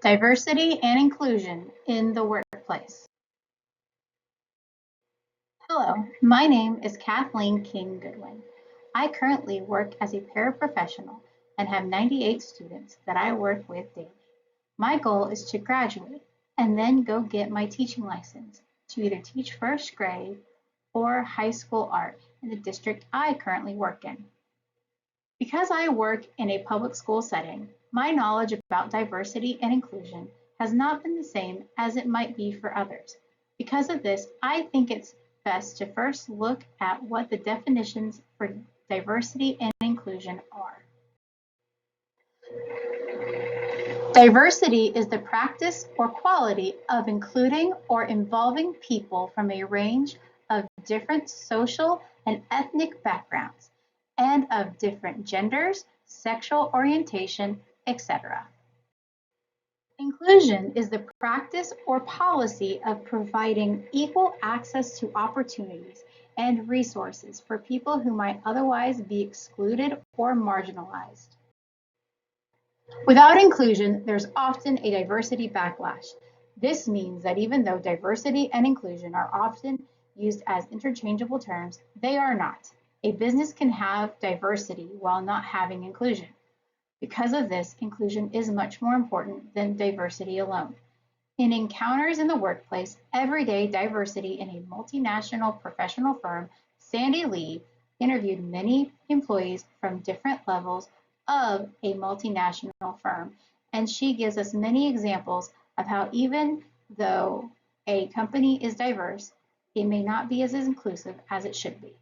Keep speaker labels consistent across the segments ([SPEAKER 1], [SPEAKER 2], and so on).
[SPEAKER 1] Diversity and inclusion in the workplace. Hello, my name is Kathleen King Goodwin. I currently work as a paraprofessional and have 98 students that I work with daily. My goal is to graduate and then go get my teaching license to either teach first grade or high school art in the district I currently work in. Because I work in a public school setting, my knowledge about diversity and inclusion has not been the same as it might be for others. Because of this, I think it's best to first look at what the definitions for diversity and inclusion are. Diversity is the practice or quality of including or involving people from a range of different social and ethnic backgrounds and of different genders, sexual orientation, etc. Inclusion is the practice or policy of providing equal access to opportunities and resources for people who might otherwise be excluded or marginalized. Without inclusion, there's often a diversity backlash. This means that even though diversity and inclusion are often used as interchangeable terms, they are not. A business can have diversity while not having inclusion. Because of this, inclusion is much more important than diversity alone. In encounters in the workplace, everyday diversity in a multinational professional firm, Sandy Lee interviewed many employees from different levels of a multinational firm, and she gives us many examples of how even though a company is diverse, it may not be as inclusive as it should be.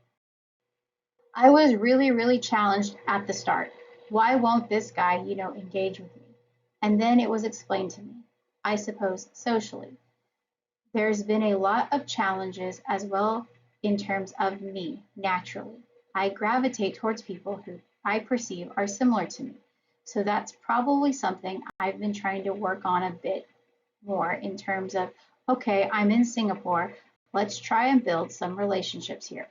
[SPEAKER 1] I was really challenged at the start. Why won't this guy, engage with me? And then it was explained to me, I suppose socially. There's been a lot of challenges as well in terms of me, naturally. I gravitate towards people who I perceive are similar to me. So that's probably something I've been trying to work on a bit more in terms of, okay, I'm in Singapore, let's try and build some relationships here.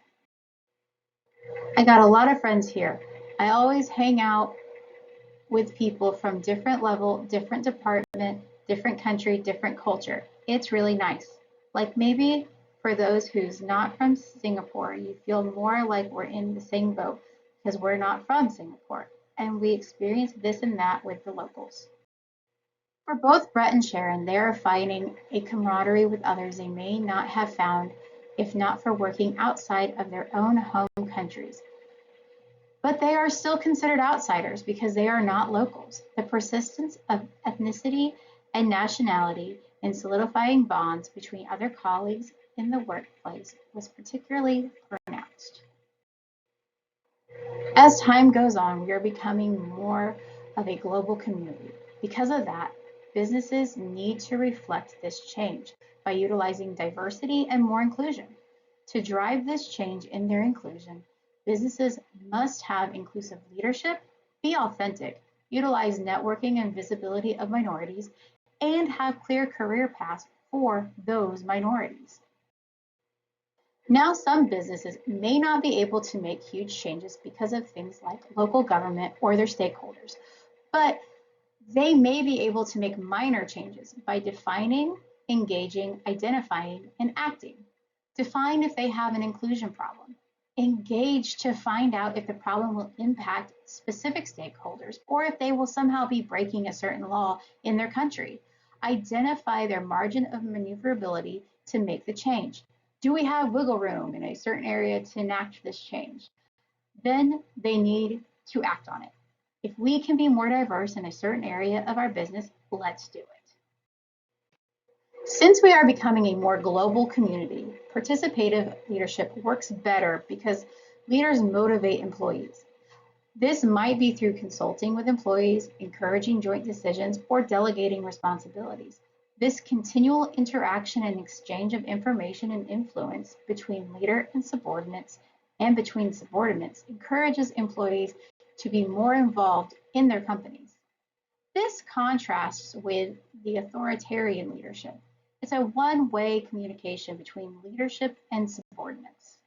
[SPEAKER 1] I got a lot of friends here. I always hang out with people from different level, different department, different country, different culture. It's really nice. Like maybe for those who's not from Singapore, you feel more like we're in the same boat because we're not from Singapore and we experience this and that with the locals. For both Brett and Sharon, they are finding a camaraderie with others they may not have found if not for working outside of their own home countries. But they are still considered outsiders because they are not locals. The persistence of ethnicity and nationality in solidifying bonds between other colleagues in the workplace was particularly pronounced. As time goes on, we are becoming more of a global community. Because of that, businesses need to reflect this change by utilizing diversity and more inclusion. To drive this change in their inclusion, businesses must have inclusive leadership, be authentic, utilize networking and visibility of minorities, and have clear career paths for those minorities. Now, some businesses may not be able to make huge changes because of things like local government or their stakeholders, but they may be able to make minor changes by defining, engaging, identifying, and acting. Define if they have an inclusion problem. Engage to find out if the problem will impact specific stakeholders or if they will somehow be breaking a certain law in their country. Identify their margin of maneuverability to make the change. Do we have wiggle room in a certain area to enact this change? Then they need to act on it. If we can be more diverse in a certain area of our business, let's do it. Since we are becoming a more global community, participative leadership works better because leaders motivate employees. This might be through consulting with employees, encouraging joint decisions, or delegating responsibilities. This continual interaction and exchange of information and influence between leader and subordinates and between subordinates encourages employees to be more involved in their companies. This contrasts with the authoritarian leadership. It's a one-way communication between leadership and subordinates.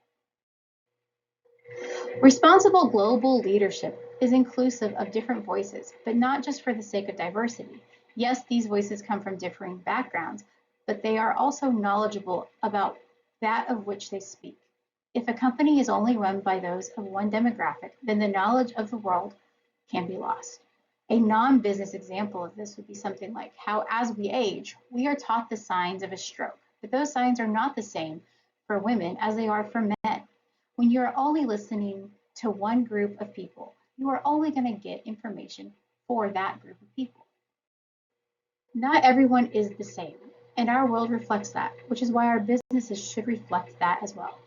[SPEAKER 1] Responsible global leadership is inclusive of different voices, but not just for the sake of diversity. Yes, these voices come from differing backgrounds, but they are also knowledgeable about that of which they speak. If a company is only run by those of one demographic, then the knowledge of the world can be lost. A non-business example of this would be something like how, as we age, we are taught the signs of a stroke, but those signs are not the same for women as they are for men. When you are only listening to one group of people, you are only going to get information for that group of people. Not everyone is the same, and our world reflects that, which is why our businesses should reflect that as well.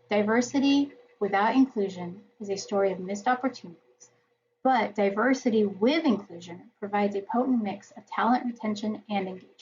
[SPEAKER 1] Diversity without inclusion is a story of missed opportunities, but diversity with inclusion provides a potent mix of talent retention and engagement.